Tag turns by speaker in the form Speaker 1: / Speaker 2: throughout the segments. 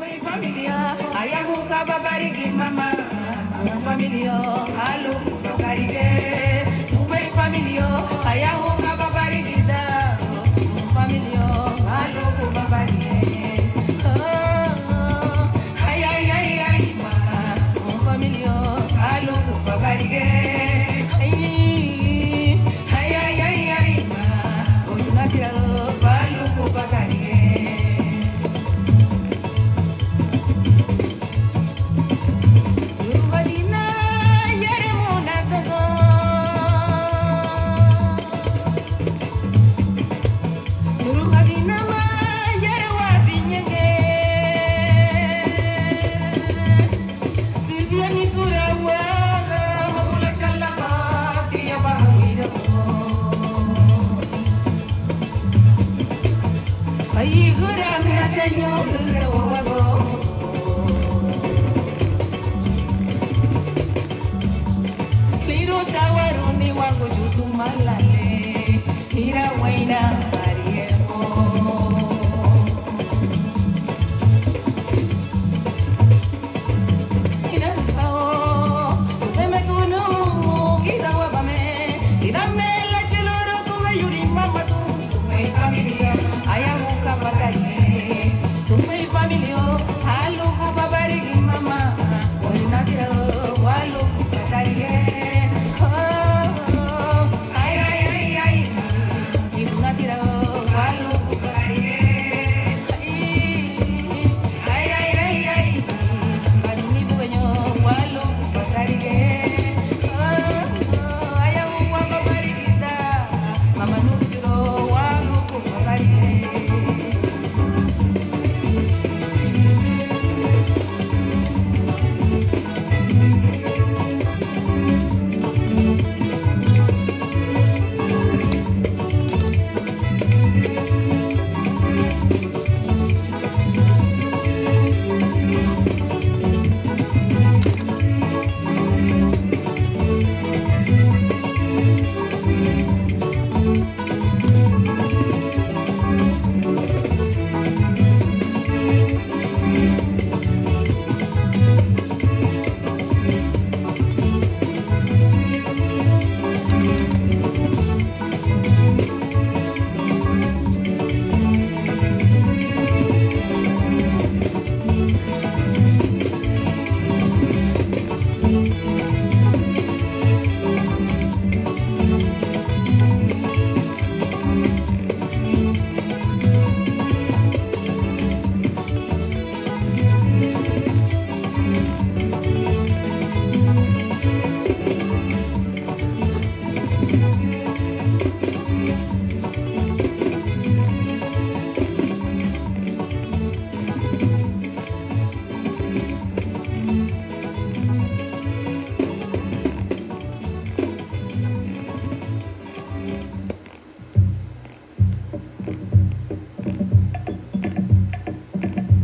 Speaker 1: Familia, ayahuka babarigi mama, familia, alu babarige, tubei familia, ayahuka babarigi da, familia, alu babarige, ay ay ay ay ma, familia, alu babarige, ay ay ay ay ma, unatira alu babarige.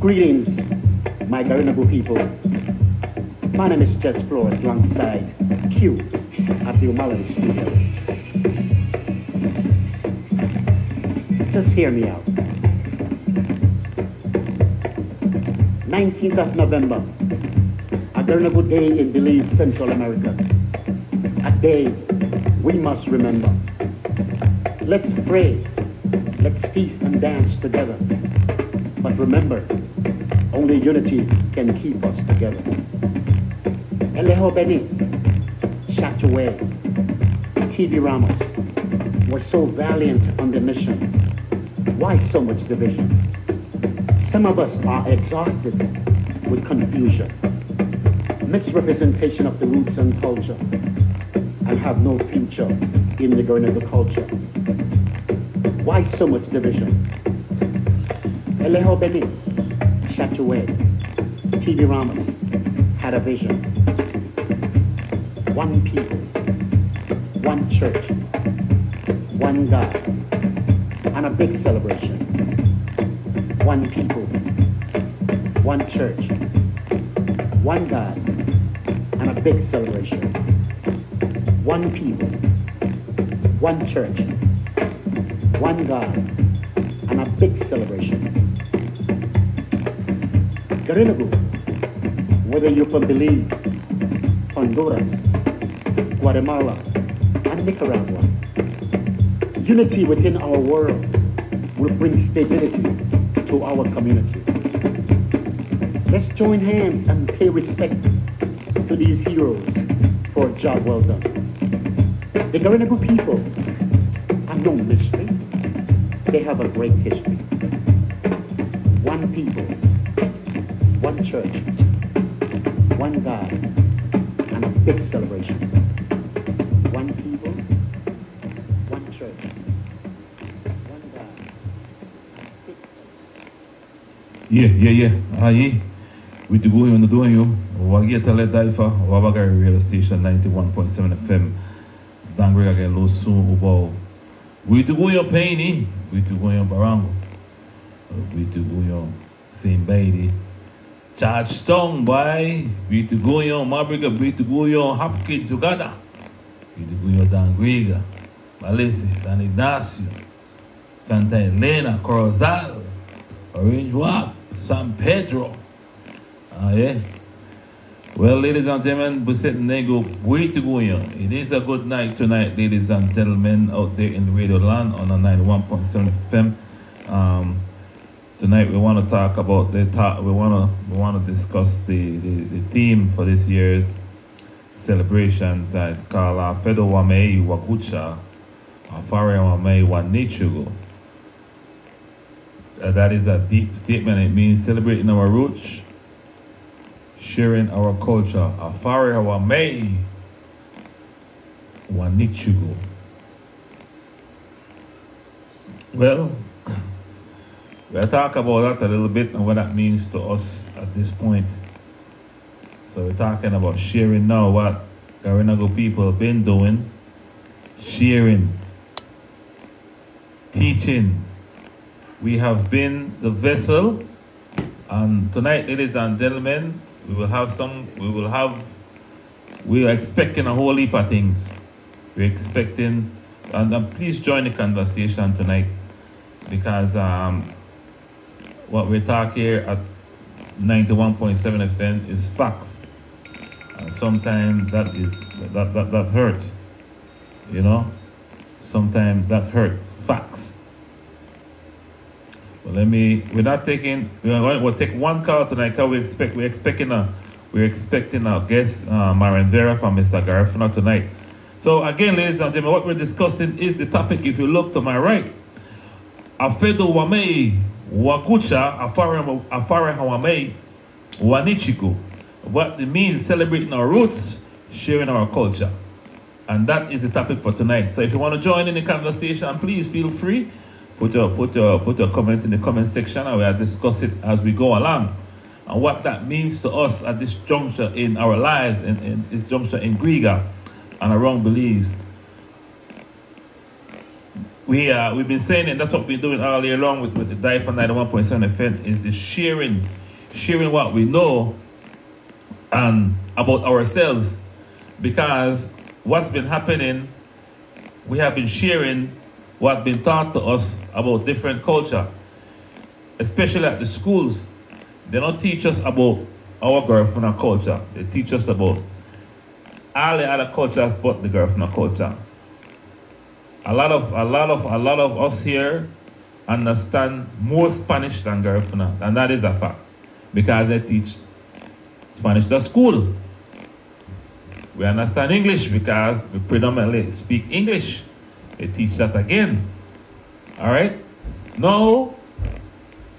Speaker 2: Greetings, my Garifuna people. My name is Jess Flores alongside Q at the O'Malley Studio. Just hear me out. 19th of November, a Garifuna day in Belize, Central America. A day we must remember. Let's pray, let's feast and dance together. But remember, only unity can keep us together. Eleho Beni, Chataway, TV Ramos were so valiant on their mission. Why so much division? Some of us are exhausted with confusion, misrepresentation of the roots and culture, and have no future in the Garifuna culture. Why so much division? Eleho Beni, Chataway, TV Ramos had a vision. One people, one church, one God, and a big celebration. One people, one church, one God, and a big celebration. One people, one church, one God, and a big celebration. Garinagu, whether you're from Belize, Honduras, Guatemala, and Nicaragua, unity within our world will bring stability to our community. Let's join hands and pay respect to these heroes for a job well done. The Garinagu people are no mystery. They have a great history. One people, one church, one God, and a big celebration. One people, one church, one God, and a big celebration.
Speaker 3: Yeah. Aye. We to go on the doing you. Wagia Tele DYFA Wabagari radio station 91.7 FM. Dangre again low soon about. We to go on Paini. We to go on Barango. We to go on Saint Bailey. Charge Stone by. We to go on Mabriga. We to go on Hopkins Uganda. We to go on Dangriga. Malisi, San Ignacio, Santa Elena, Corozal, Orange Wap, San Pedro. Yeah. Well, ladies and gentlemen, we sit and go way to go on. It is a good night tonight, ladies and gentlemen, out there in the radio land on a 91.7 FM. Tonight we want to talk about we want to discuss the theme for this year's celebrations. It's called Fedo Wamei Wagucha, Afare Wamei Wanichugo. That is a deep statement. It means celebrating our roots, sharing our culture. Afare Wamei Wanichugo. Well, we'll talk about that a little bit and what that means to us at this point. So we're talking about sharing now what Garinagu people have been doing, sharing, teaching. We have been the vessel, and tonight, ladies and gentlemen, we are expecting a whole heap of things. We're expecting, and please join the conversation tonight, because what we talk here at 91.7 FM is facts. And sometimes that hurt, you know. Sometimes that hurt. Facts. Well, we'll take one call tonight. We're expecting a guest, Marian Vera from Mr. Garifuna tonight. So again, ladies and gentlemen, what we're discussing is the topic. If you look to my right, Afedo Wamei Wakucha Afare Hawamei Wanichiku. What it means celebrating our roots, sharing our culture. And that is the topic for tonight. So if you want to join in the conversation, please feel free. Put your comments in the comment section and we'll discuss it as we go along. And what that means to us at this juncture in our lives, in this juncture in Griga and around Belize. We've been saying it, that's what we're doing all year long with the DYFA 91.7 FM, is the sharing what we know and about ourselves. Because what's been happening, we have been sharing what's been taught to us about different culture, especially at the schools. They don't teach us about our Garifuna culture. They teach us about all the other cultures but the Garifuna culture. A lot of us here understand more Spanish than Garifuna, and that is a fact, because they teach Spanish at school. We understand English because we predominantly speak English. They teach that again. All right? Now,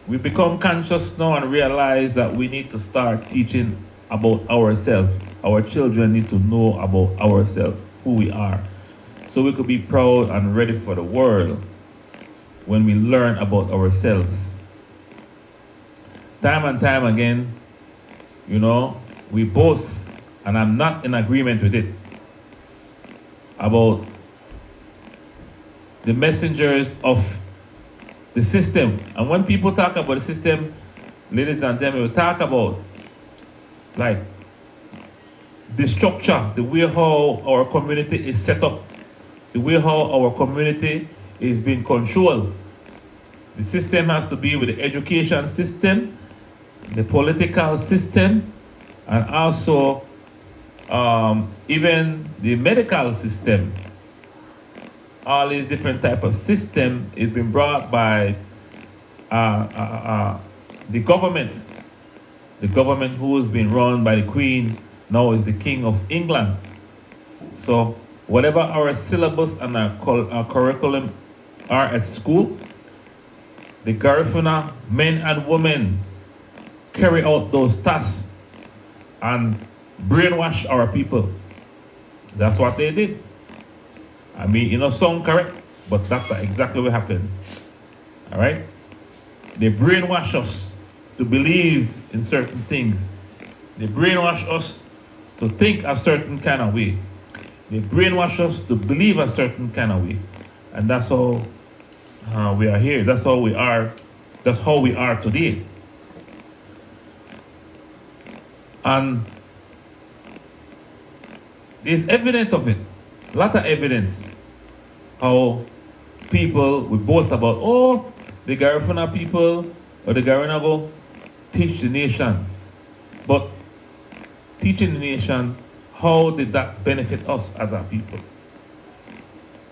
Speaker 3: we become conscious now and realize that we need to start teaching about ourselves. Our children need to know about ourselves, who we are, so we could be proud and ready for the world when we learn about ourselves. Time and time again, you know, we boast, and I'm not in agreement with it, about the messengers of the system. And when people talk about the system, ladies and gentlemen, we talk about like the structure, the way how our community is set up, the way how our community is being controlled. The system has to be with the education system, the political system, and also even the medical system. All these different type of system is been brought by the government. The government who has been run by the Queen now is the King of England. So whatever our syllabus and our curriculum are at school, the Garifuna men and women carry out those tasks and brainwash our people. That's what they did. I mean, you know, sound correct, but that's exactly what happened. All right? They brainwash us to believe in certain things. They brainwash us to think a certain kind of way. They brainwash us to believe a certain kind of way. And that's how we are here. That's how we are. That's how we are today. And there's evidence of it. A lot of evidence how people would boast about, oh, the Garifuna people or the Garifuna go teach the nation. But teaching the nation, how did that benefit us as a people?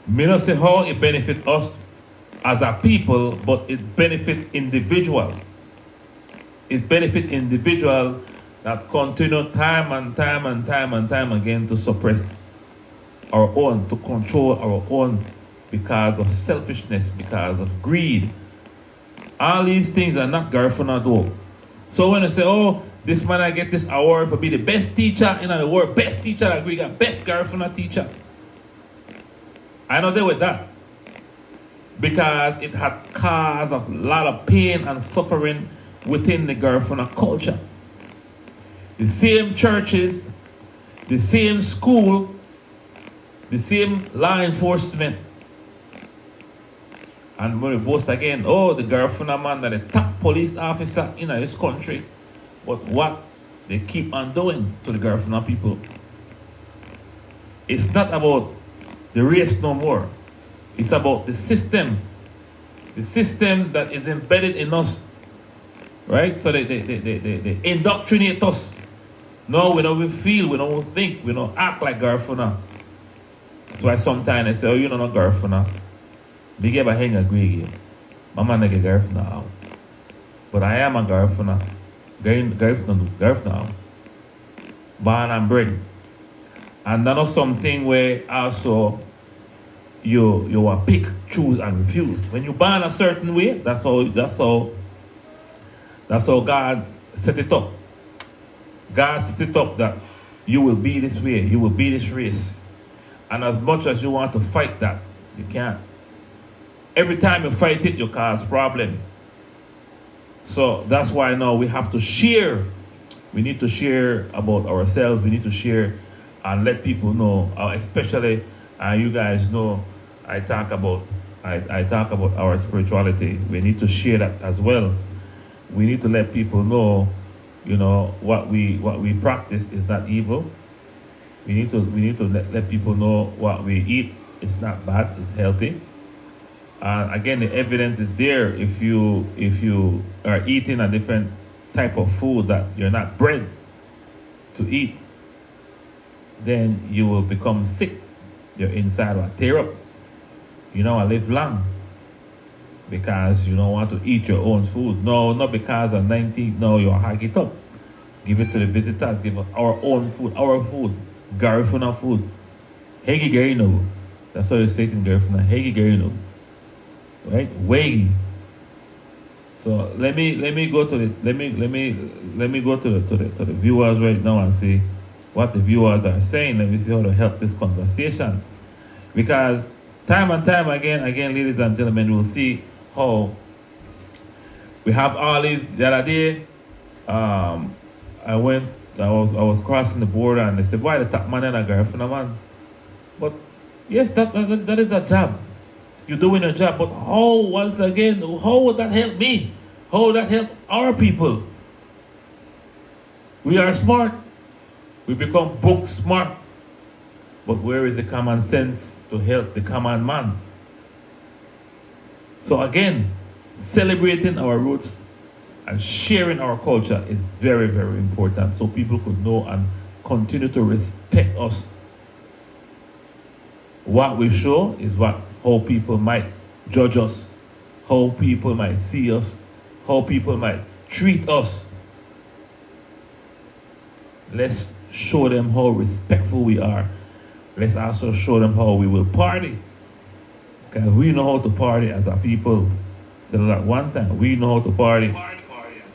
Speaker 3: May not say how it benefit us as a people, but it benefit individuals. It benefit individuals that continue time and time and time and time again to suppress our own, to control our own because of selfishness, because of greed. All these things are not Garifuna though. So when I say, oh, this man I get this award for being the best teacher in the world, best teacher, I agree, got best Garifuna teacher. I know they with that. Because it had caused a lot of pain and suffering within the Garifuna culture. The same churches, the same school, the same law enforcement. And when we boast again, oh, the Garifuna man that the top police officer in this country. But what they keep on doing to the Garifuna people. It's not about the race no more. It's about the system. The system that is embedded in us. Right? So they indoctrinate us. No, we don't feel, we don't think, we don't act like Garifuna. That's why sometimes I say, oh, you don't know Garifuna. They give a hang agree. My man get Garifuna out. But I am a Garifuna. Garifuna out. Born and bred. And that's not something where also you will pick, choose, and refuse. When you born a certain way, that's how God set it up. God set it up that you will be this way, you will be this race. And as much as you want to fight that, you can't. Every time you fight it, you cause problem. So that's why now we have to share. We need to share about ourselves. We need to share and let people know, especially you guys know, I talk about our spirituality. We need to share that as well. We need to let people know, you know, what we practice is not evil. We need to let people know what we eat is not bad, it's healthy. Again, the evidence is there. If you are eating a different type of food that you're not bred to eat, then you will become sick. Your inside will tear up. You know, I live long because you don't want to eat your own food. No, not because of 90. No, you hike it up. Give it to the visitors. Give us our own food, our food, Garifuna food. Hegi Garino. That's how you say it in Garifuna. Hegi Garino. Right? Wegi. So let me go to the viewers right now and see what the viewers are saying. Let me see how to help this conversation. Because time and time again, ladies and gentlemen, we'll see how we have all these. The other day, I was crossing the border and they said, why the top man and a Garifuna man? But yes, that is a job. You're doing a job, but how, once again, how would that help me? How would that help our people? We are smart. We become book smart. But where is the common sense to help the common man? So again, celebrating our roots, And sharing our culture is very, very important so people could know and continue to respect us. What we show is how people might judge us, how people might see us, how people might treat us. Let's show them how respectful we are. Let's also show them how we will party. Because we know how to party as a people. Till at one time, we know how to party.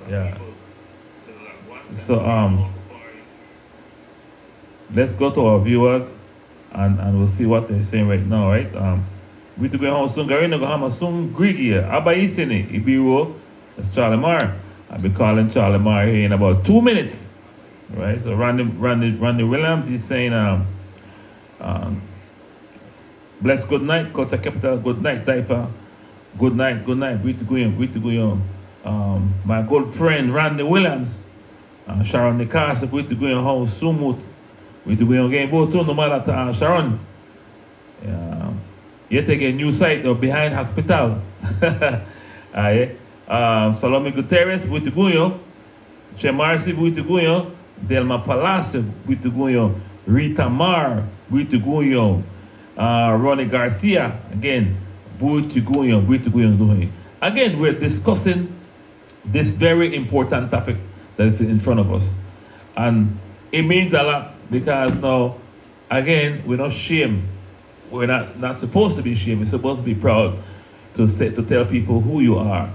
Speaker 3: Yeah. So let's go to our viewers and we'll see what they're saying right now, right? We to go home soon. Garina go home soon. Griggy, Abayisini, Ibiwo. That's Charlie Marr. I'll be calling Charlie Marr here in about 2 minutes. Right? So Randy Williams, he's saying bless good night, Kota Capital, good night, DYFA. Good night. We to go in. My good friend Randy Williams, Sharon Nikas, we to go in home Sumut. We to go in game both no matter Sharon. Yet again new site behind hospital. Salome Guterres, we to go in. Chemarsi, we to go in. Delma Palacio, we to go in. Rita Mar, we to go in. Ronnie Garcia, again, we to go in. Again, we're discussing this very important topic that is in front of us. And it means a lot because now, again, we're not shame. We're not supposed to be ashamed. We're supposed to be proud to tell people who you are.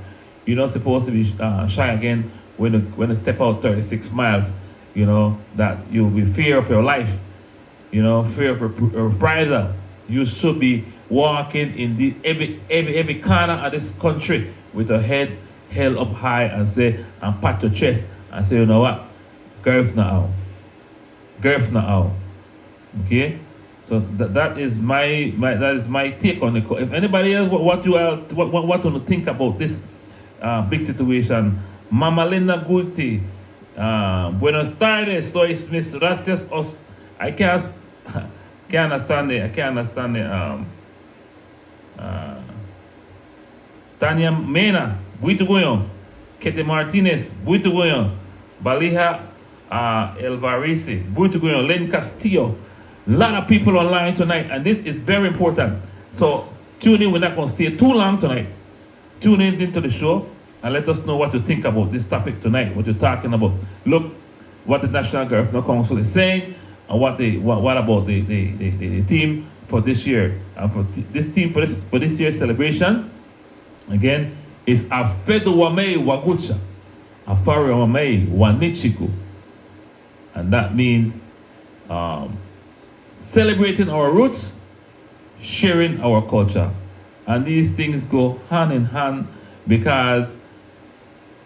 Speaker 3: You're not supposed to be shy again when you step out 36 miles, you know, that you'll be fear of your life, you know, fear of reprisal. You should be walking in every corner of this country with your head held up high and pat your chest and say, you know what, Garifuna out. Okay? So that is my take on it. If anybody else what to think about this big situation, Mama Linda Guti, buenos tardes, soy Miss Gracias. I can't understand it. Tanya Mena, muito goyon. Kete Martinez, muito goyon. Balija Elvarice, muito goyon. Len Castillo. A lot of people online tonight, and this is very important. So tune in. We're not going to stay too long tonight. Tune in into the show and let us know what you think about this topic tonight, what you're talking about. Look what the National Garifuna Council is saying, and what about the theme for this year. And for this theme for this year's celebration, again, is Afedo Wamei Wagucha, Afari Wamei Wanichiku. And that means celebrating our roots, sharing our culture. And these things go hand in hand because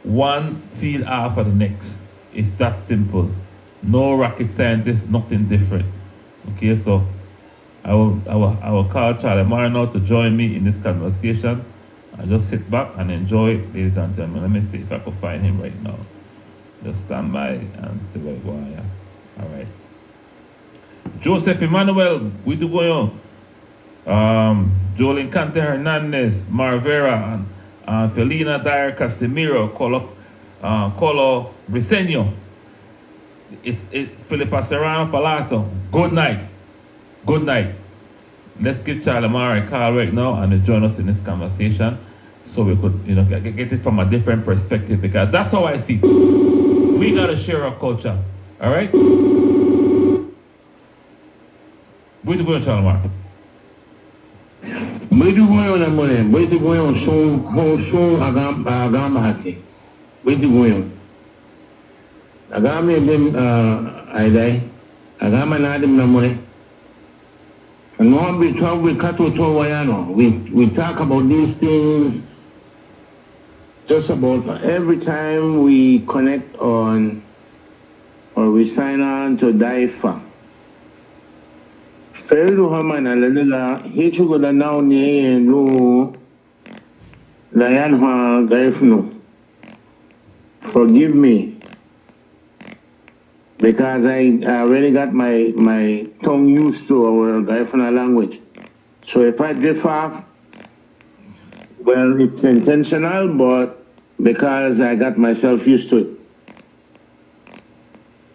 Speaker 3: one feed off of the next. It's that simple. No rocket scientist, nothing different. Okay, so I will call Charlie Marr to join me in this conversation. I just sit back and enjoy, ladies and gentlemen. Let me see if I can find him right now. Just stand by and see where we go. Yeah. All right. Joseph Emmanuel, we do go on. Jolene Cante Hernandez, Marvera, and Felina Dyer Casimiro, Colo Briseño. It's Filipa Serrano Palazzo. Good night. Good night. Let's give Charlie Marr a call right now and join us in this conversation so we could, you know, get it from a different perspective, because that's how I see it. We gotta share our culture. All right? Where to go, Charlie Marr?
Speaker 4: Where to go on, Amore? Where to go on? So Agamba Hati. Where to go on? Agame bim Aidai. Agama Nadim Namore. And now we talk with Kato Towayano. We talk about these things just about every time we connect on or we sign on to DYFA. Ferdu Hamana Lalila, Hichugoda now near and no Layanha Garifuna. Forgive me. Because I already got my tongue used to our Garifuna language. So if I drift off, well, it's intentional, but because I got myself used to it.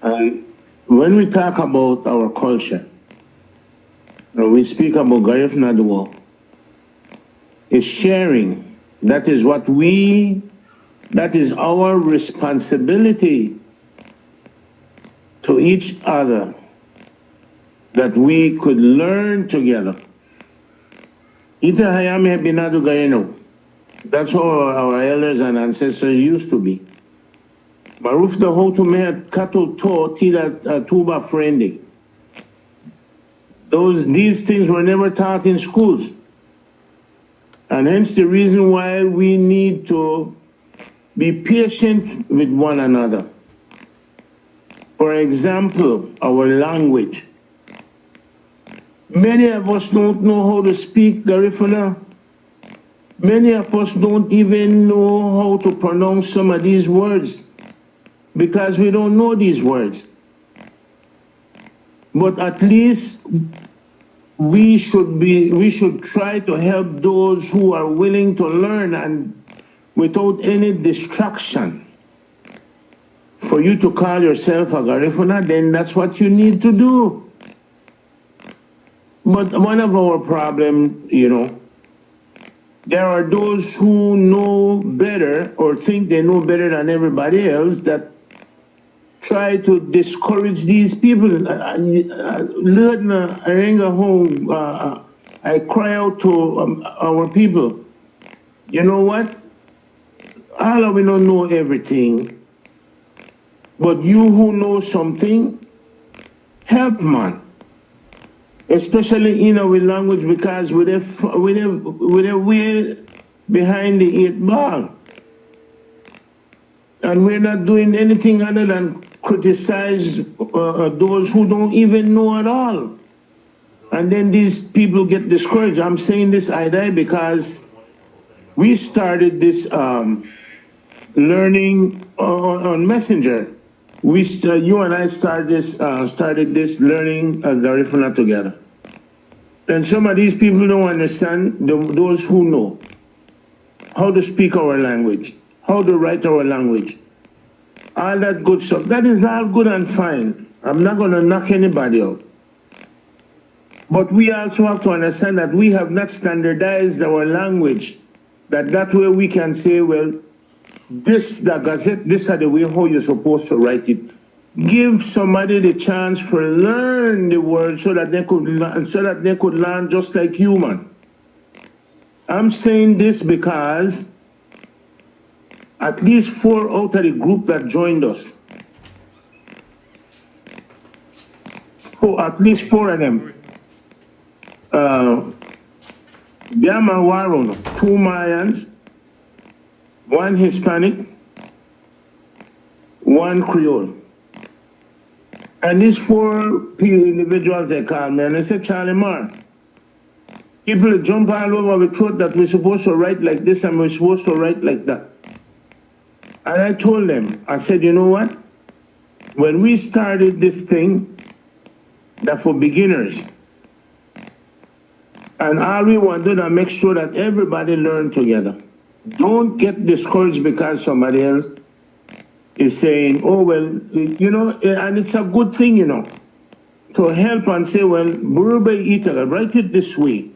Speaker 4: And when we talk about our culture, when we speak about Garifuna Wabagari, it's sharing. That is our responsibility to each other, that we could learn together. Ita hayami binadu gayeno. That's how our elders and ancestors used to be. Maruf the how to me kato to tida tuba friending. These things were never taught in schools. And hence the reason why we need to be patient with one another. For example, our language. Many of us don't know how to speak Garifuna. Many of us don't even know how to pronounce some of these words because we don't know these words. But at least we should try to help those who are willing to learn and without any distraction. For you to call yourself a Garifuna, then that's what you need to do. But one of our problems, there are those who know better or think they know better than everybody else that try to discourage these people. I cry out to our people. You know what? All of we don't know everything. But you who know something, help man. Especially in our language, because we're way behind the 8 ball. And we're not doing anything other than criticize those who don't even know at all. And then these people get discouraged. I'm saying this, Ida, because we started this learning on Messenger. You and I started this learning Garifuna together. And some of these people don't understand, those who know how to speak our language, how to write our language, all that good stuff. That is all good and fine. I'm not going to knock anybody out. But we also have to understand that we have not standardized our language, that way we can say, well, the Gazette, this is the way how you're supposed to write it. Give somebody the chance to learn the word so that they could learn just like human. I'm saying this because at least 4 out of the group that joined us, at least 4 of them, Biama Warun, 2 Mayans, 1 Hispanic, 1 Creole. And these 4 individuals, they call me and they say, Charlie Marr, people jump all over the throat that we're supposed to write like this and we're supposed to write like that. And I told them, I said, you know what? When we started this thing, that for beginners, and all we wanted to make sure that everybody learn together. Don't get discouraged because somebody else is saying, oh, well, and it's a good thing, to help and say, well, Burube Itaga, write it this way.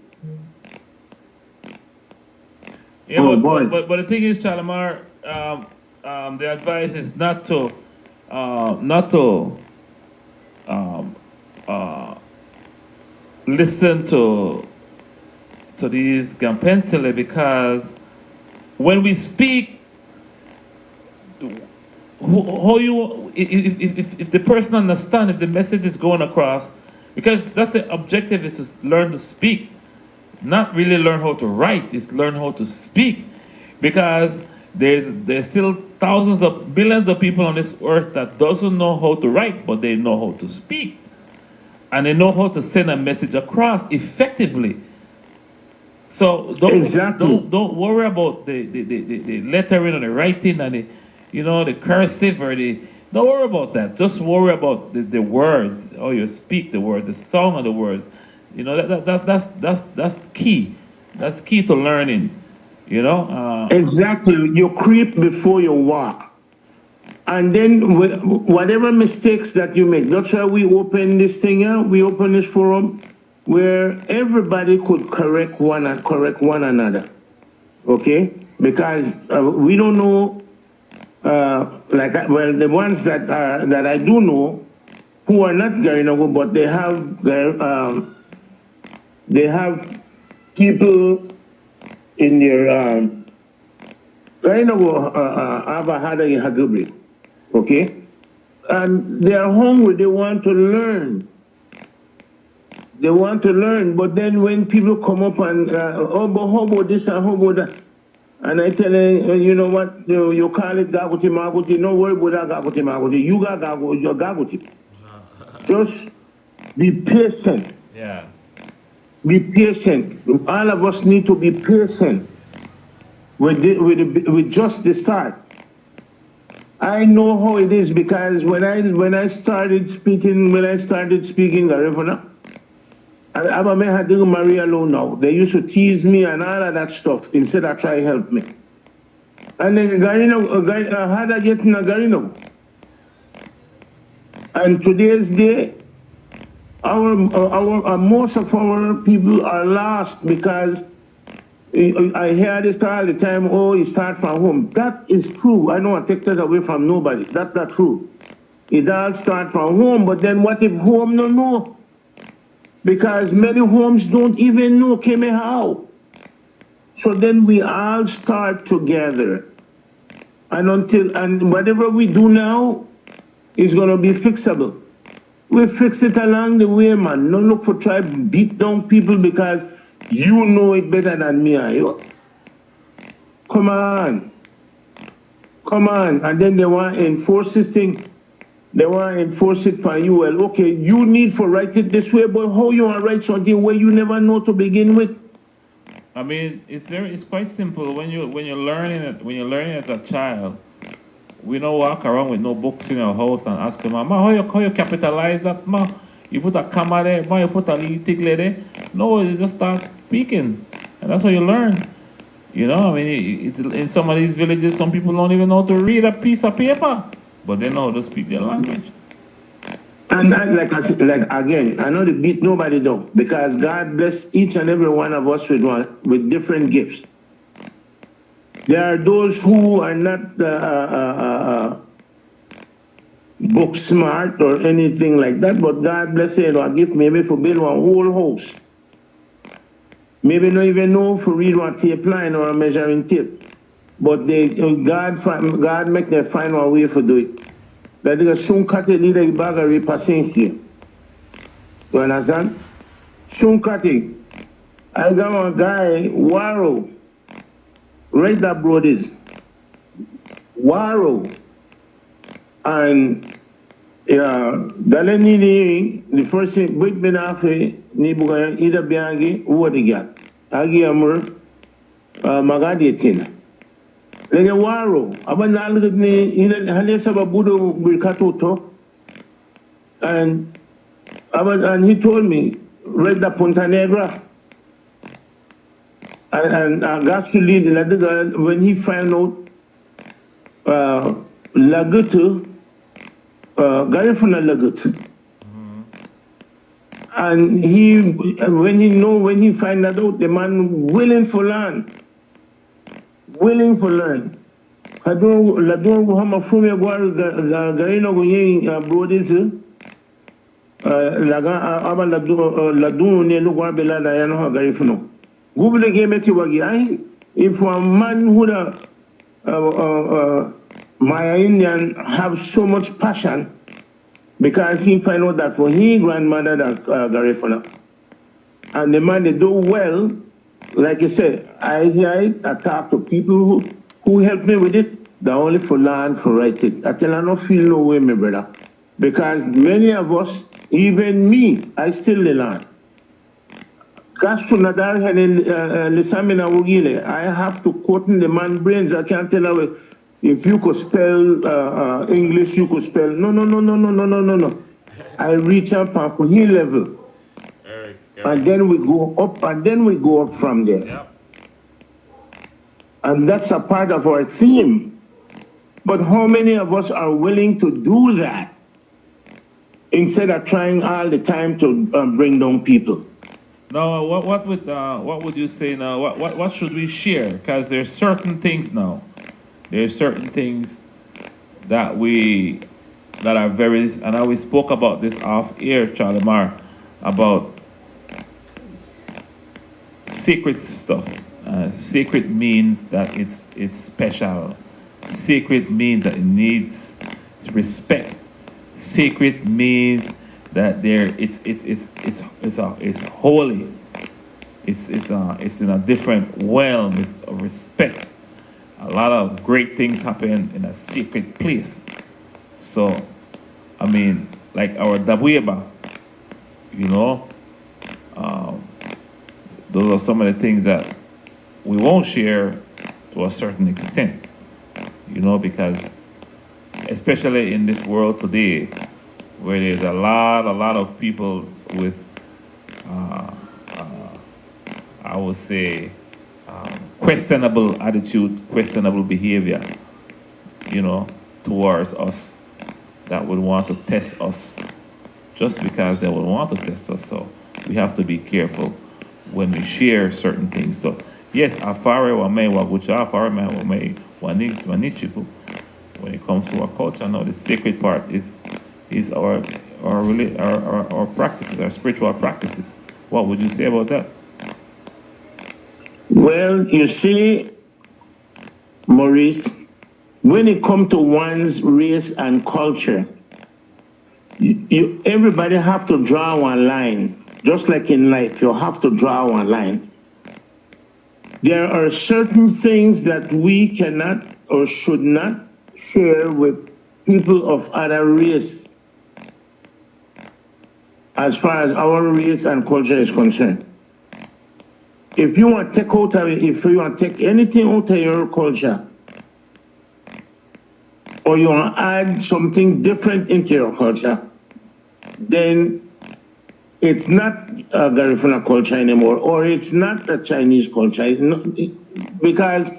Speaker 3: Yeah, but the thing is, Chalamar, the advice is not to listen to these Gampensile, because when we speak, if the person understands, if the message is going across, because that's the objective, is to learn to speak, not really learn how to write, it's learn how to speak, because there's still thousands of billions of people on this earth that doesn't know how to write, but they know how to speak, and they know how to send a message across effectively. So don't worry about the lettering and the writing and the cursive or don't worry about that. Just worry about the words, how you speak the words, the song of the words. That's key. That's key to learning. You know?
Speaker 4: Exactly. You creep before you walk. And then whatever mistakes that you make, that's why we open this thing here, we open this forum where everybody could correct one another. Okay? Because we don't know, well, the ones that I do know who are not Garinago, but they have people in their Garinago Abahada Hagubri. Okay? And they are hungry, they want to learn. They want to learn, but then when people come up and, hobo this and hobo that, and I tell them, you know what, you call it Gaguti Maguti, no worry about that Gaguti Maguti, you got your Gaguti. Just be patient.
Speaker 3: Yeah.
Speaker 4: Be patient. All of us need to be patient with just the start. I know how it is because when I started speaking Garifuna, I had to marry alone now. They used to tease me and all of that stuff instead of try to help me. And then Garino, had I get in a Garino. And today's day, most of our people are lost because I hear this all the time, oh, you start from home. That is true. I don't want to take that away from nobody. That's not true. It all start from home, but then what if home don't know? Because many homes don't even know Keme how. So then we all start together. And whatever we do now is gonna be fixable. We fix it along the way, man. No look for try to beat down people because you know it better than me, ayo. Come on. Come on. And then they want to enforce this thing. They want to enforce it for you. Well, okay, you need to write it this way, but how you want to write something where you never know to begin with?
Speaker 3: I mean, it's quite simple. When you're learning as a child, we don't walk around with no books in our house and ask them, ma, how you capitalize that, ma? You put a comma there, ma, you put a little tickler there. No, you just start speaking, and that's how you learn. You know, I mean, in some of these villages, some people don't even know how to read a piece of paper, but they know how to speak their language.
Speaker 4: And that, like again, I know the beat nobody do because God bless each and every one of us with different gifts. There are those who are not book smart or anything like that, but God bless you, a gift maybe for build one whole house. Maybe not even know for read one tape line or a measuring tape, but God make them find one way for do it. That is soon cut a little bagari patience here. You understand? Soon cutting. I got a guy, Waro. Right that brothers. Waro. And Daleni, the first thing, Big Benafe, Nibuga, Ida Biagi, Wadigat. Agi Amur, Magadi. Lege Waro, Abanal ni Halesa Babudo Bilkato to, and he told me, read the Punta Negra. And I got to lead when he found out Lagutu, Garifuna Lagutu. And when he find that out, the man willing for learn. Willing for learn. Ladun Muhammad Fumi Gwar Garino Guyin Brodis Laga Aba Ladun Nelugwa Bela Diana Garifuno. Google game at Wagi. If a man who my Indian have so much passion because he find out that for his grandmother that Garifuna. And the man they do well. Like I said, I hear it, I talk to people who help me with it. They only for learn, for write it. I tell I don't feel no way, my brother. Because many of us, even me, I still learn. I have to quote in the man's brains. I can't tell her if you could spell English, you could spell. No. I reach up on his level. And then we go up, from there.
Speaker 3: Yep.
Speaker 4: And that's a part of our theme. But how many of us are willing to do that instead of trying all the time to bring down people?
Speaker 3: Now, what would you say now? What should we share? Because there's certain things now. There's certain things that are very, and I always spoke about this off air, Charlie Mar, about secret stuff. Secret means that it's special. Secret means that it needs respect. Secret means that it's holy. It's in a different realm. It's a respect. A lot of great things happen in a secret place. So, I mean, like our DYFA, you know, those are some of the things that we won't share to a certain extent, you know, because especially in this world today, where there's a lot of people with, I would say, questionable attitude, questionable behavior, you know, towards us, that would want to test us just because they would want to test us. So we have to be careful when we share certain things. So yes, afare wa me wa bucha, afare me wa me wanichiku. When it comes to our culture, now the sacred part is our practices, our spiritual practices. What would you say about that?
Speaker 4: Well, you see, Maurice, when it comes to one's race and culture, everybody have to draw one line. Just like in life, you have to draw one line. There are certain things that we cannot or should not share with people of other race as far as our race and culture is concerned. If you want to take anything out of your culture, or you want to add something different into your culture, then it's not a Garifuna culture anymore, or it's not a Chinese culture. It's not, because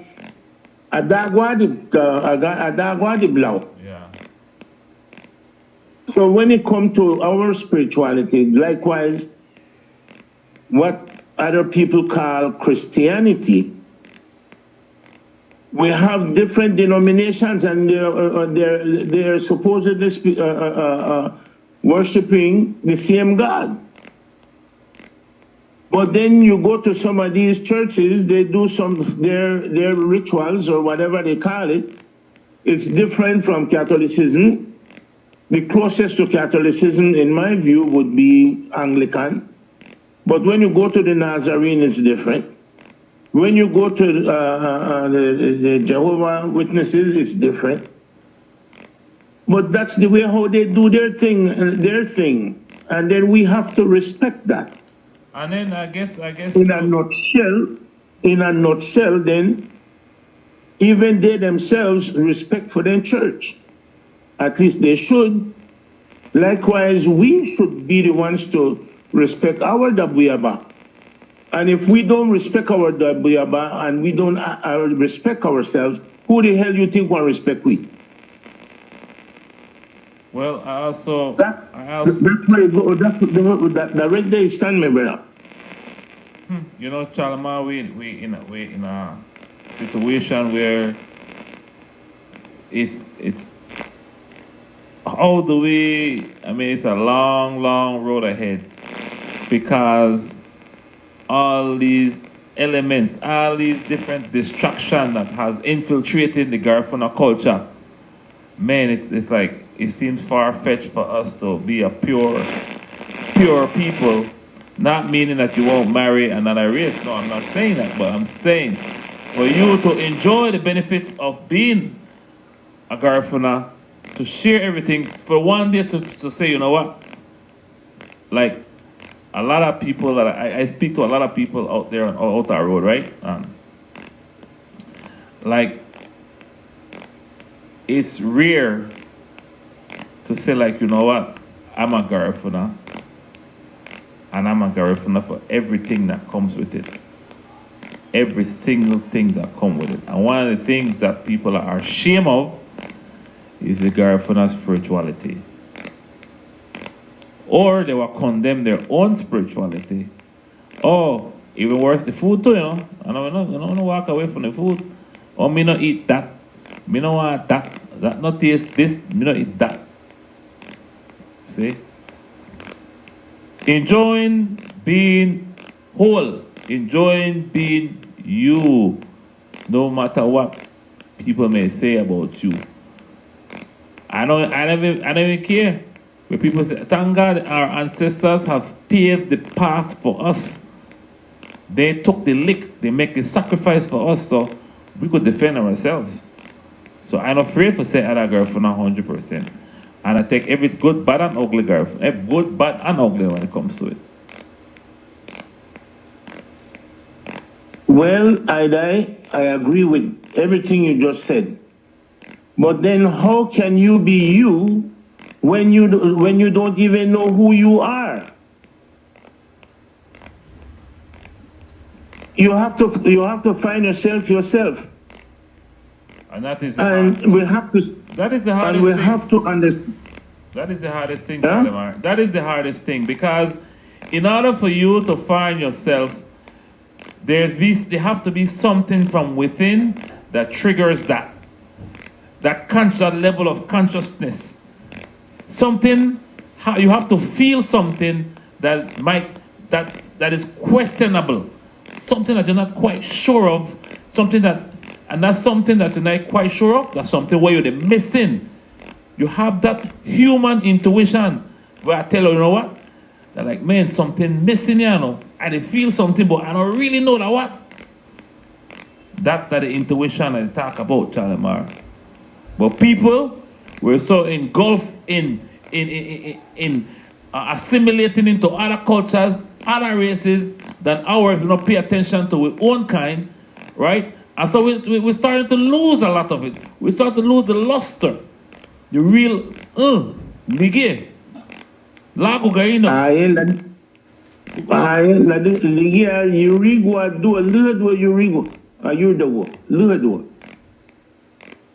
Speaker 4: adagwa di blau.
Speaker 3: Yeah.
Speaker 4: So when it comes to our spirituality, likewise, what other people call Christianity, we have different denominations, and they're supposedly worshiping the same God. But then you go to some of these churches, they do their rituals or whatever they call it. It's different from Catholicism. The closest to Catholicism, in my view, would be Anglican. But when you go to the Nazarene, it's different. When you go to the Jehovah Witnesses, it's different. But that's the way how they do their thing, and then we have to respect that.
Speaker 3: And then I guess.
Speaker 4: In a nutshell, then even they themselves respect for their church. At least they should. Likewise, we should be the ones to respect our DYFA. And if we don't respect our DYFA and we don't respect ourselves, who the hell you think will respect we?
Speaker 3: Well, I also.
Speaker 4: That's where you go. That right there is stand, my brother.
Speaker 3: You know, Chalma, we in a situation where it's how do we? I mean, it's a long road ahead, because all these elements, all these different distractions that has infiltrated the Garifuna culture, man, it's like, it seems far-fetched for us to be a pure people, not meaning that you won't marry another race. No, I'm not saying that, but I'm saying for you to enjoy the benefits of being a Garifuna, to share everything, for one day to say, you know what, like, a lot of people that I speak to, a lot of people out there out that road, right? Like, it's rare to say, like, you know what, I'm a Garifuna, and I'm a Garifuna for everything that comes with it. every single thing that come with it. And one of the things that people are ashamed of is the Garifuna spirituality. Or they will condemn their own spirituality. Oh, even worse, the food too, you know. I don't walk away from the food. Or me not eat that. Me not want that. That not taste this. Me not eat that. See? Enjoying being whole. Enjoying being you. No matter what people may say about you. I don't even care. When people say, thank God our ancestors have paved the path for us. They took the lick, they make the sacrifice for us so we could defend ourselves. So I'm not afraid to say other Garifuna 100%. And I take every good, bad, and ugly Garifuna, every good, bad, and ugly when it comes to it.
Speaker 4: Well, I agree with everything you just said. But then how can you be you when you don't even know who you are? You have to find yourself.
Speaker 3: And that is
Speaker 4: we have to.
Speaker 3: That is the hardest
Speaker 4: and we
Speaker 3: thing.
Speaker 4: have to understand.
Speaker 3: That is the hardest thing,
Speaker 4: Huh?
Speaker 3: Kalimar. That is the hardest thing, because in order for you to find yourself, there have to be something from within that triggers that level of consciousness. Something, you have to feel something that is questionable, something that you're not quite sure of, and that's something that you're not quite sure of. That's something where you're missing. You have that human intuition where I tell you know what? They're like, man, something missing here, you know. I feel something, but I don't really know that what. That's the intuition I talk about, Charlie Mar. But people were so engulfed in assimilating into other cultures, other races than ours. We don't pay attention to our own kind, right? And so we're starting to lose a lot of it. We start to lose the luster, the real ligi. Lago gaino.
Speaker 4: Ligi yurigwa do a little yurigo. Ayurdawo.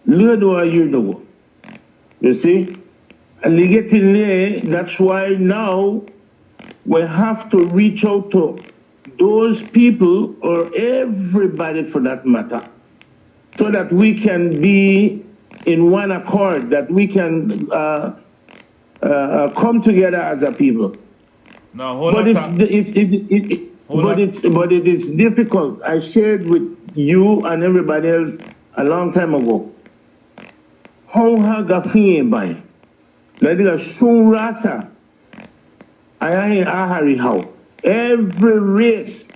Speaker 4: Little ayurdawo. You see? And that's why now we have to reach out to those people, or everybody for that matter, so that we can be in one accord, that we can come together as a people.
Speaker 3: Now,
Speaker 4: but it is difficult. I shared with you and everybody else a long time ago. How hagafiye by? Ladiga surasa. Ayahi ahari how. Every race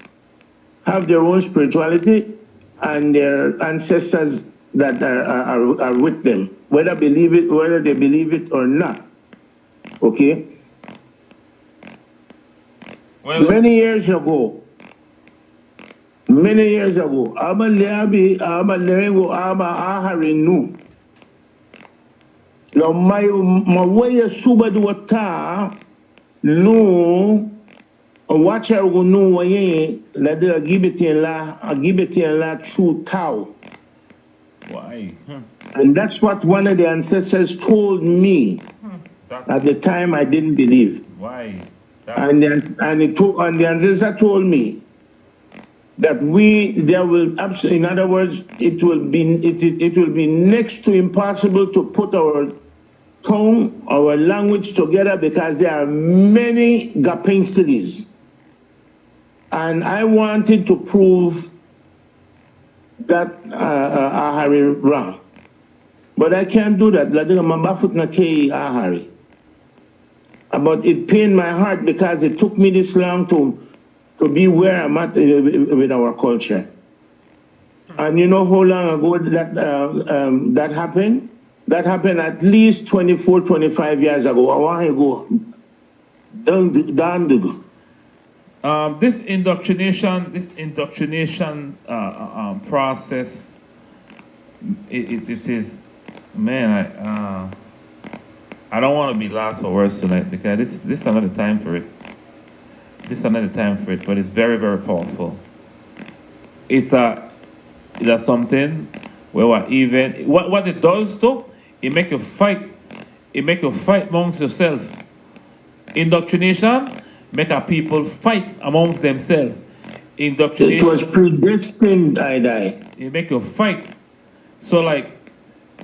Speaker 4: have their own spirituality and their ancestors that are with them, whether they believe it or not. Okay?
Speaker 3: Well,
Speaker 4: many years ago, Aba Leabi, Aba Lerego, Aba Ahari nu. Now, my way suba duata, no. Watch out, no way, la de agibeti la true tau.
Speaker 3: why?
Speaker 4: And that's what one of the ancestors told me. At the time, I didn't believe.
Speaker 3: Why?
Speaker 4: And the ancestor told me that in other words, it will be next to impossible to put our tongue, our language together, because there are many Gaping cities. And I wanted to prove that Ahari wrong. But I can't do that. But it pained my heart because it took me this long to be where I'm at with our culture. And you know how long ago that happened? That happened at least 24, 25 years ago. I want to go down.
Speaker 3: This indoctrination process, it is, man, I don't want to be last for words tonight, because this is another time for it. This is another time for it, but it's very, very powerful. it's something where what it does though, it make you fight. It make you fight amongst yourself. Indoctrination make our people fight amongst themselves. Indoctrination.
Speaker 4: It was predestined,
Speaker 3: It make you fight. So like,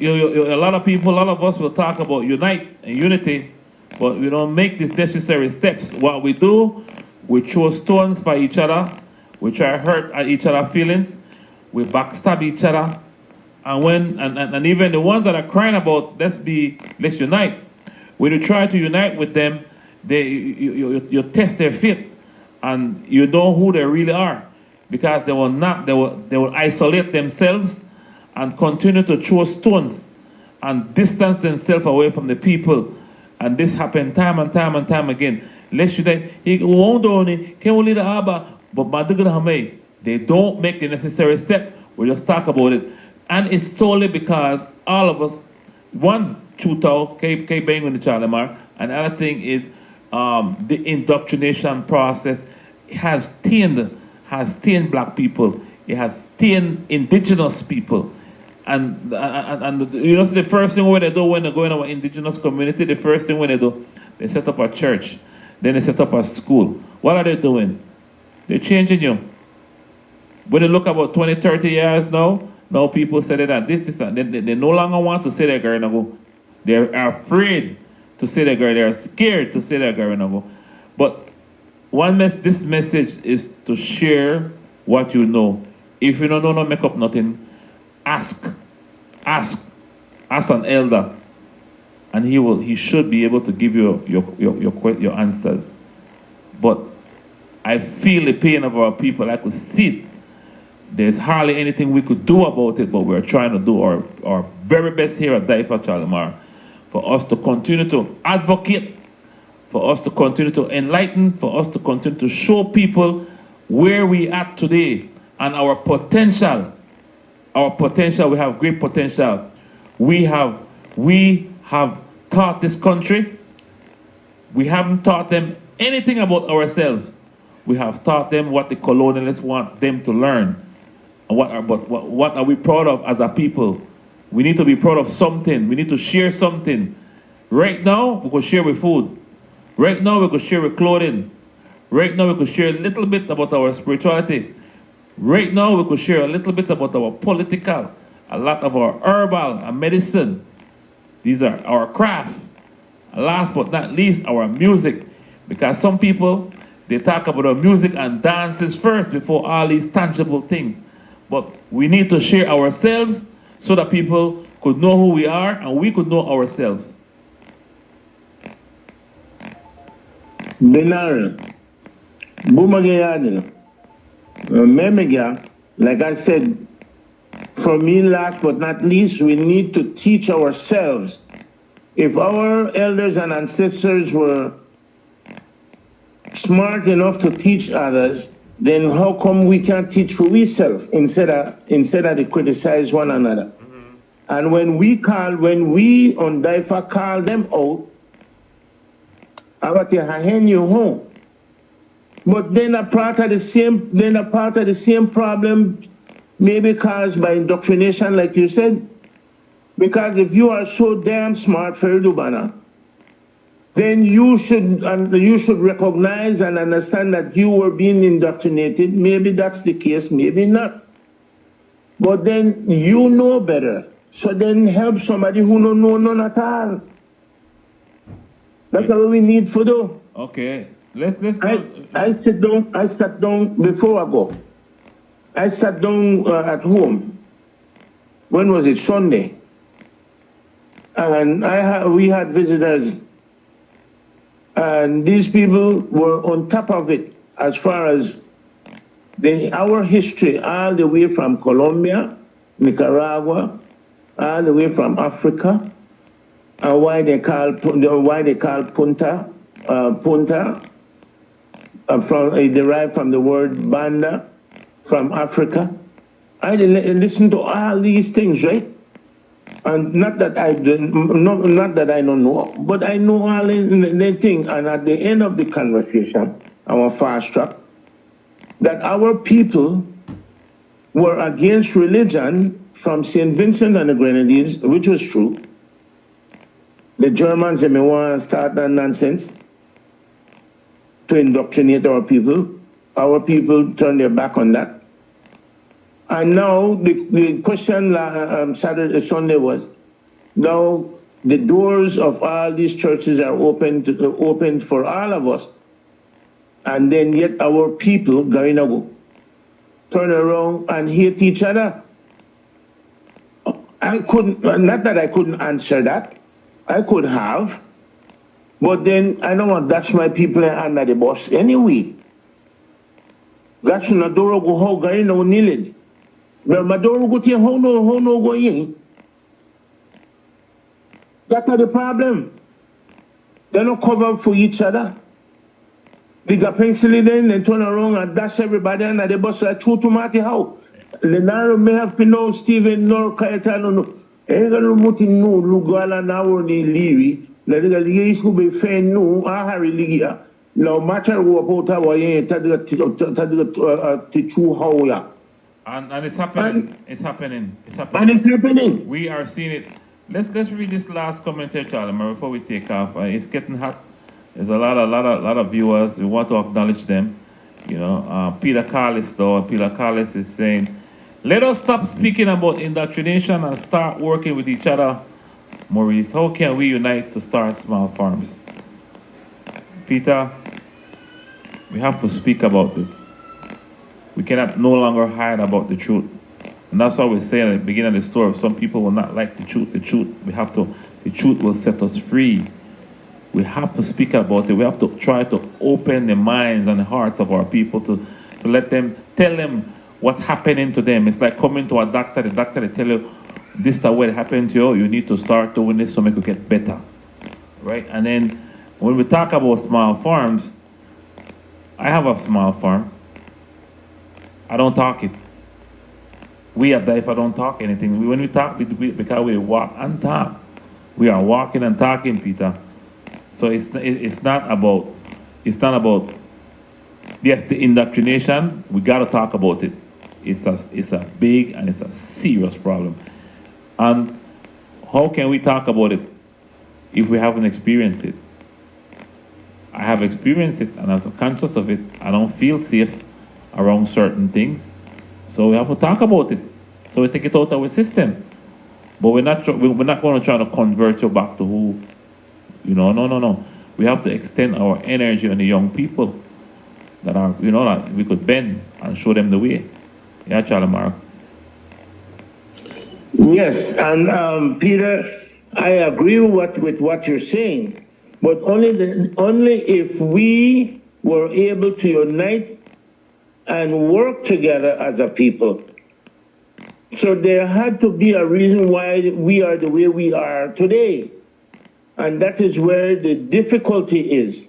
Speaker 3: a lot of people, a lot of us will talk about unite and unity, but we don't make these necessary steps. What we do, we throw stones by each other, we try to hurt at each other's feelings, we backstab each other, and even the ones that are crying about let's unite. When you try to unite with them, you test their faith, and you know who they really are, because they will isolate themselves and continue to throw stones and distance themselves away from the people. And this happened time and time and time again. Let's unite. They don't make the necessary step. We just talk about it. And it's solely because all of us, one, Chutao, and the other thing is the indoctrination process has stained black people. It has stained indigenous people. And you know, the first thing when they do when they go in our indigenous community, the first thing when they do, they set up a church. Then they set up a school. What are they doing? They're changing you. When they look about 20, 30 years now people say that this, that. They no longer want to say they're going to go. They're afraid to say they're going. They're scared to say they're going to go. But this message is to share what you know. If you don't know, make up nothing. Ask an elder, and he should be able to give you your answers. But I feel the pain of our people. I could see it. There's hardly anything we could do about it, but we're trying to do our very best here at DYFA Chalimar for us to continue to advocate, for us to continue to enlighten, for us to continue to show people where we at today and our potential. Our potential, we have great potential. We have taught this country. We haven't taught them anything about ourselves. We have taught them what the colonialists want them to learn. And what are we proud of as a people? We need to be proud of something. We need to share something. Right now, we could share with food. Right now, we could share with clothing. Right now, we could share a little bit about our spirituality. Right now, we could share a little bit about our political, a lot of our herbal and medicine. These are our craft. Last but not least, our music. Because some people, they talk about our music and dances first before all these tangible things. But we need to share ourselves so that people could know who we are and we could know ourselves.
Speaker 4: Benar, Bumagayadin. Memega, like I said, for me last but not least, we need to teach ourselves. If our elders and ancestors were smart enough to teach others, then how come we can't teach for ourselves instead of to criticize one another? And when we on DYFA call them out, but then a part of the same problem may be caused by indoctrination, like you said. Because if you are so damn smart, Feridubana, then you should recognize and understand that you were being indoctrinated. Maybe that's the case, maybe not. But then you know better. So then help somebody who don't know none at all. That's what we need for do.
Speaker 3: Okay. Let's go.
Speaker 4: I sat down before I go. I sat down at home. When was it? Sunday. And we had visitors. And these people were on top of it as far as our history, all the way from Colombia, Nicaragua, all the way from Africa, and why they call Punta, derived from the word Banda, from Africa. I listen to all these things, right? And not that I don't know, but I know all the things. And at the end of the conversation, our fast track, that our people were against religion from St. Vincent and the Grenadines, which was true. The Germans, they may want to start that nonsense to indoctrinate our people. Our people turned their back on that. And now the question Sunday was, now the doors of all these churches are open for all of us. And then yet our people, Garinagu, turn around and hate each other. I couldn't, not that I couldn't answer that. I could have. But then I don't want to dash my people under the bus anyway. That's not Dorogo how Garinagu nilid. But Madorogo te how no go in. That's the problem. They're not covered for each other. They got pencil in and turn around and dash everybody under the bus. True to Marty how. Lenaro may have been no Stephen nor Cayetano. No. Engano muti no Lugala now ni Leary. La liga liga who be fair no Harry Ligia. No matter what about our Tichu Hoya.
Speaker 3: And it's happening. It's happening. It's happening.
Speaker 4: And it's happening.
Speaker 3: We are seeing it. Let's read this last comment here, Charlie, before we take off. It's getting hot. There's a lot of viewers. We want to acknowledge them. You know, Peter Carlis is saying, let us stop speaking about indoctrination and start working with each other. Maurice, how can we unite to start small farms? Peter, we have to speak about it. We cannot no longer hide about the truth. And that's why we say at the beginning of the story, some people will not like the truth. The truth will set us free. We have to speak about it. We have to try to open the minds and the hearts of our people to let them, tell them what's happening to them. It's like coming to a doctor. The doctor will tell you, this is what happened to you. You need to start doing this so make you get better. Right? And then when we talk about small farms, I have a small farm. I don't talk it. We at DYFA don't talk anything. When we talk, because we walk and talk. We are walking and talking, Peter. So it's not about yes, the indoctrination. We got to talk about it. It's a big and it's a serious problem. And how can we talk about it if we haven't experienced it? I have experienced it and I'm conscious of it. I don't feel safe around certain things. So we have to talk about it. So we take it out of our system. But we're not going to try to convert you back to who, no. We have to extend our energy on the young people that are, that we could bend and show them the way. Yeah, Charlie Mark.
Speaker 4: Yes, and Peter, I agree with what you're saying, but only if we were able to unite and work together as a people. So there had to be a reason why we are the way we are today. And that is where the difficulty is.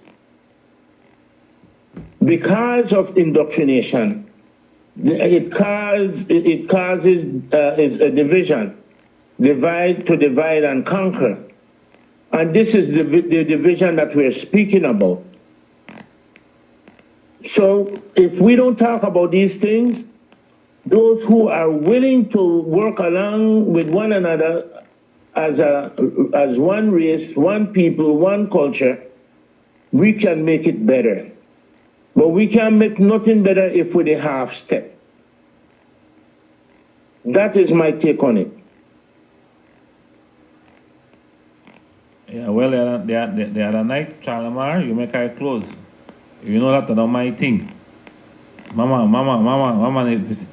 Speaker 4: Because of indoctrination, it causes a division, divide and conquer. And this is the division that we're speaking about. So if we don't talk about these things, those who are willing to work along with one another as one race, one people, one culture, we can make it better. But we can make nothing better if we're the half step. That is my take on it.
Speaker 3: Yeah, well, the other night, Chalamar, you make her close. You know that not my thing. Mama,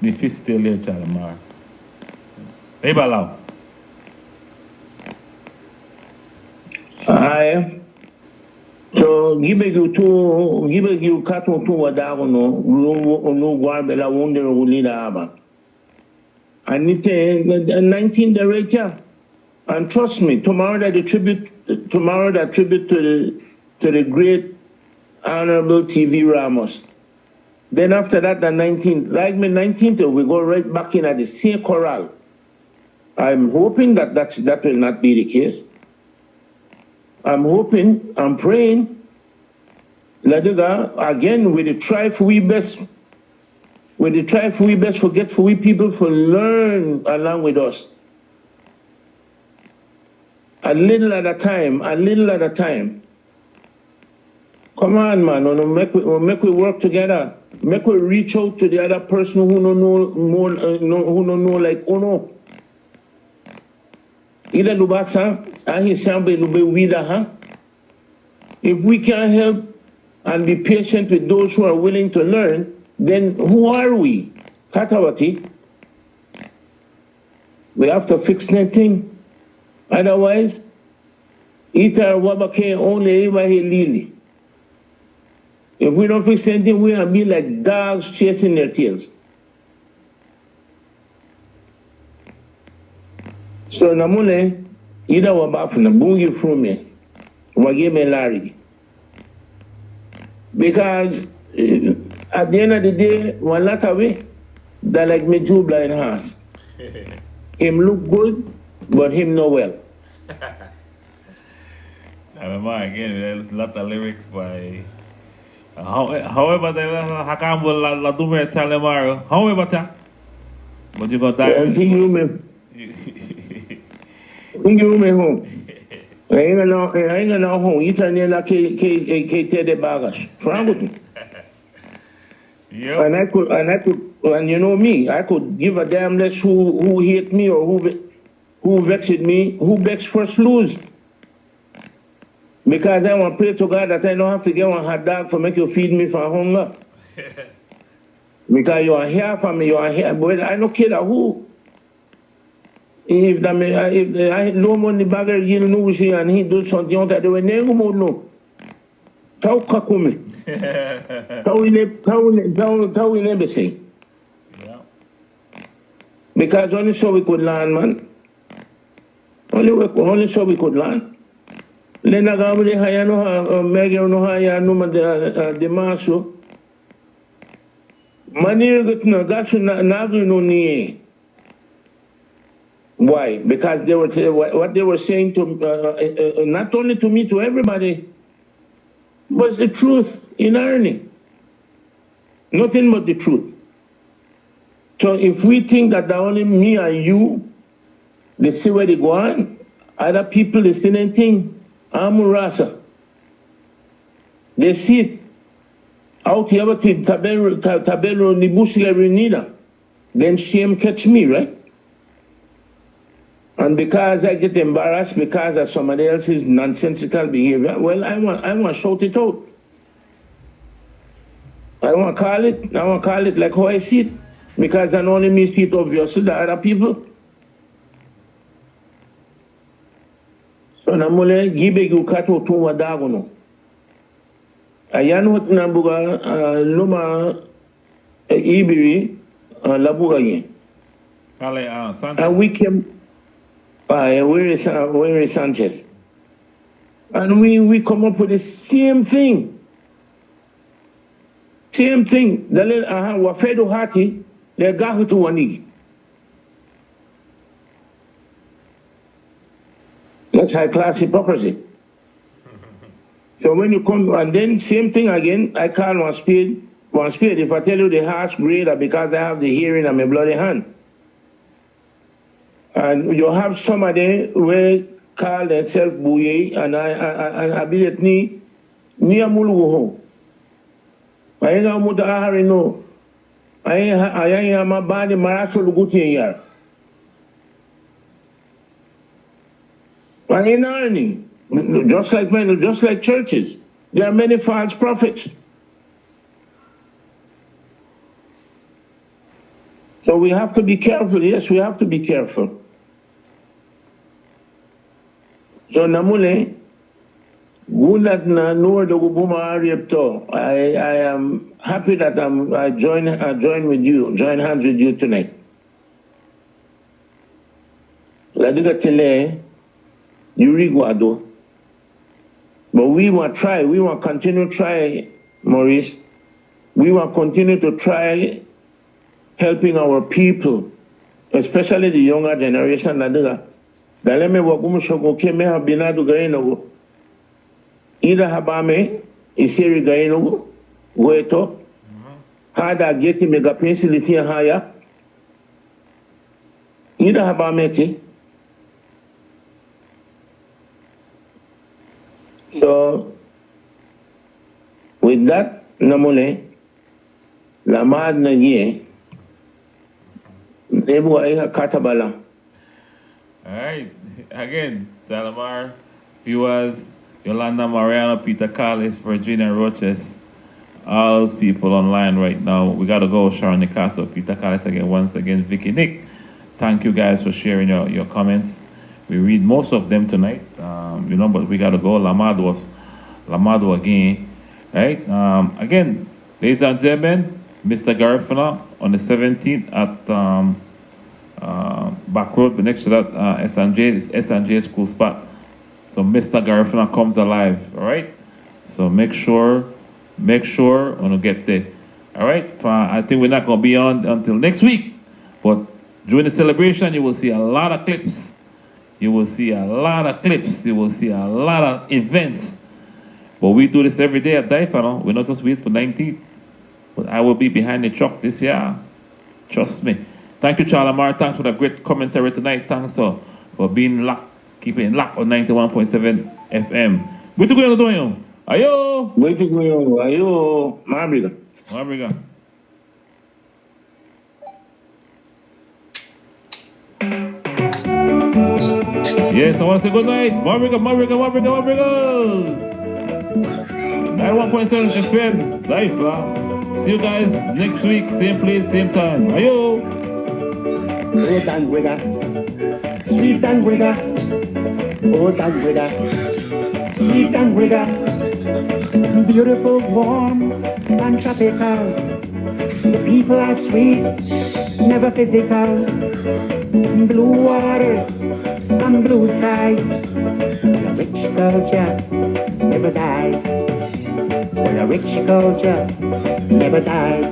Speaker 3: the fish still there, Chalamar. Baby, allow.
Speaker 4: Aye. So give you kato to wadago no guarbela wonder ulida aba. And it 19 director. And trust me, tomorrow that tribute to the great Honorable TV Ramos. Then after that, the 19th, like me 19th, we go right back in at the same corral. I'm hoping that will not be the case. I'm hoping, I'm praying, Ladiga, again, with the try for we best where they try for we best forget for we people for learn along with us. A little at a time, a little at a time. Come on, man, make we work together. Make we reach out to the other person who don't know more, who don't know like Uno. Ida lubasa, ahi sambe lube wida ha. If we can help and be patient with those who are willing to learn, then who are we? Katawati. We have to fix anything. Otherwise, ita wabake only eva lili. If we don't fix anything, we will be like dogs chasing their tails. So namule, ida wabafuna bungi frume, wageme lari. Because at the end of the day, one lot away, that like me jubla in house. Him look good, but him no well.
Speaker 3: I remember again, there's a lot of lyrics by. However, the Hakambo La Dume Talemaro, however, but you got that.
Speaker 4: Think you me home. I ain't gonna home. You turn in like the baggage. Frank.
Speaker 3: Yep.
Speaker 4: And you know me, I could give a damn less who hate me or who vexed me, who vexed first lose. Because I want to pray to God that I don't have to get one hot dog for make you feed me for hunger. Because you are here for me, you are here. But I don't care who. If I no money bagger you know and he do something on that they will never know. Tau kakumi. Tau we never say. Because only so we could learn, man. Only so we could learn. Lena gamle hayano ha mega no hayano ma de maso manir gutna gasu nagu no ni. Why? Because they were what they were saying to not only to me, to everybody was the truth in irony. Nothing but the truth. So if we think that only me and you, they see where they go on, other people they still ain't think. Amurasa. They see it out here, but tabelo nibusile renida. Then shame catch me, right? And because I get embarrassed because of somebody else's nonsensical behavior, well, I want to shout it out. I want to call it like how I see it. Because I only miss it obviously the other people. So namule gibe gukato tuwa dagono. Ayan hot nambuga luma ibiri labuga ye. And we came where is Sanchez? And we come up with the same thing. Same thing. Dale wafedo hati le gahu tu wanigi. That's high class hypocrisy. So when you come, and then same thing again, I call one speed. If I tell you the heart's greater because I have the hearing and my bloody hand. And you have somebody where call themselves Bouye and I believe ni amuluho. I ain't got muta ahari no. I ain't my body maraso luguti yar. And in irony, just like churches, there are many false prophets. So we have to be careful. Yes, we have to be careful. So namule, gulat na nuwa do gubuma ariepto. I am happy that I join hands with you tonight. Ladiga tele. Uriguado. But we want to continue to try, Maurice. We want to continue to try helping our people, especially the younger generation. Daleme wagumu shoko keme habinadu gaino. Ida habame isiri gaino weto. hada geti mega pencility haya. Ida haba meti. So with that, namule, lamad na ye, nebu aiha katabala.
Speaker 3: All right. Again, Talamar, viewers, Yolanda, Mariano, Peter Callis, Virginia Roches, all those people online right now. We got to go. Sharon Nicasso, Peter Callis again, once again, Vicky Nick. Thank you guys for sharing your comments. We read most of them tonight, but we got to go. Lamado again, right? Again, ladies and gentlemen, Mr. Garifuna on the 17th at Back Road, but next to that, S&J school spot. So Mr. Garifuna comes alive, all right? So make sure when you get there, all right? I think we're not going to be on until next week, but during the celebration, you will see a lot of clips. You will see a lot of events. But we do this every day at DYFA, no? We're not just waiting for 19th, but I will be behind the truck this year. Trust me. Thank you, Charlamar. Thanks for the great commentary tonight. Thanks for being locked, keeping locked on 91.7 FM. Where to go doing? Ayo!
Speaker 4: Where to go? Ayo, Mabriga.
Speaker 3: Yes, I want to say good night. Mabriga. 91.7 FM, DYFA. See you guys next week, same place, same time. Ayo!
Speaker 2: Oh, Dangwega, sweet Dangwega, oh, Dangwega, sweet Dangwega, beautiful, warm, and tropical. The people are sweet, never physical. Blue water and blue skies. The rich culture never dies. For a rich culture never dies.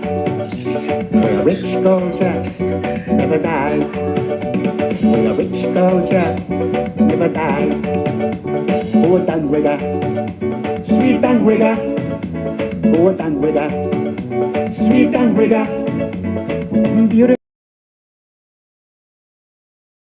Speaker 2: For a rich culture never dies. For a rich culture never dies. Oh, Dangwega, sweet Dangwega. Oh, Dangwega, sweet Dangwega, beautiful.